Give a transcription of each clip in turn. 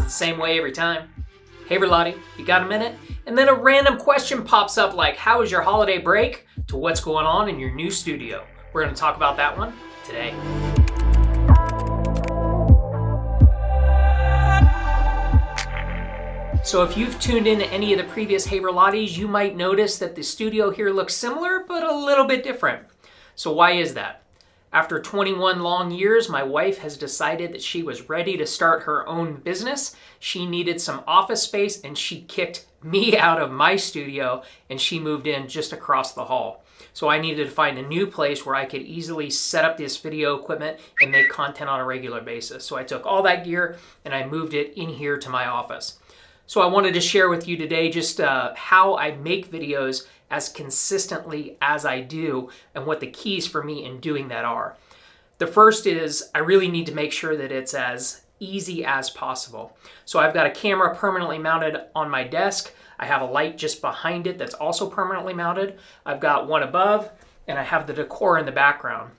the same way every time. Hey Verlatti, you got a minute? And then a random question pops up like, how was your holiday break? To what's going on in your new studio. We're going to talk about that one today. So if you've tuned in to any of the previous Hey Verlattis, you might notice that the studio here looks similar, but a little bit different. So why is that? After 21 long years, my wife has decided that she was ready to start her own business. She needed some office space and she kicked me out of my studio and she moved in just across the hall. So I needed to find a new place where I could easily set up this video equipment and make content on a regular basis. So I took all that gear and I moved it in here to my office. So I wanted to share with you today just how I make videos as consistently as I do and what the keys for me in doing that are. The first is I really need to make sure that it's as easy as possible. So I've got a camera permanently mounted on my desk. I have a light just behind it that's also permanently mounted. I've got one above and I have the decor in the background.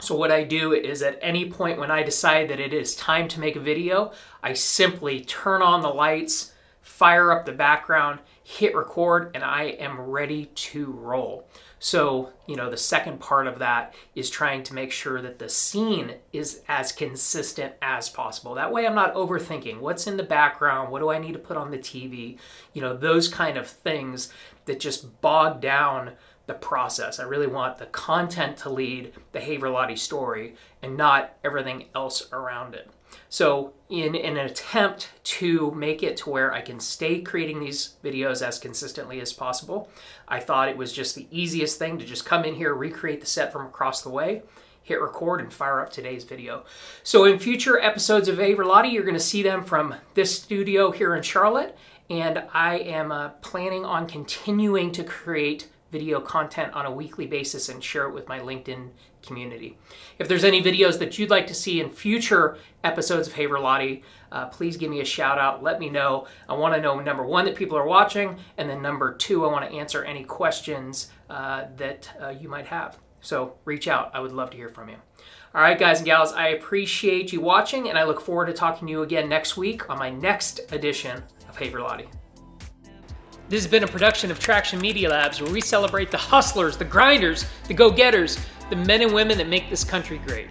So what I do is at any point when I decide that it is time to make a video, I simply turn on the lights, fire up the background, hit record, and I am ready to roll. So, the second part of that is trying to make sure that the scene is as consistent as possible. That way I'm not overthinking what's in the background, what do I need to put on the TV, those kind of things that just bog down the process. I really want the content to lead the Hey Verlatti story and not everything else around it. So in an attempt to make it to where I can stay creating these videos as consistently as possible, I thought it was just the easiest thing to just come in here, recreate the set from across the way, hit record, and fire up today's video. So in future episodes of Hey Verlatti, you're going to see them from this studio here in Charlotte, and I am planning on continuing to create video content on a weekly basis and share it with my LinkedIn community. If there's any videos that you'd like to see in future episodes of Hey Verlatti, please give me a shout out. Let me know. I want to know, number one, that people are watching, and then number two, I want to answer any questions that you might have. So reach out. I would love to hear from you. All right, guys and gals, I appreciate you watching, and I look forward to talking to you again next week on my next edition of Hey Verlatti. This has been a production of Traction Media Labs, where we celebrate the hustlers, the grinders, the go-getters, the men and women that make this country great.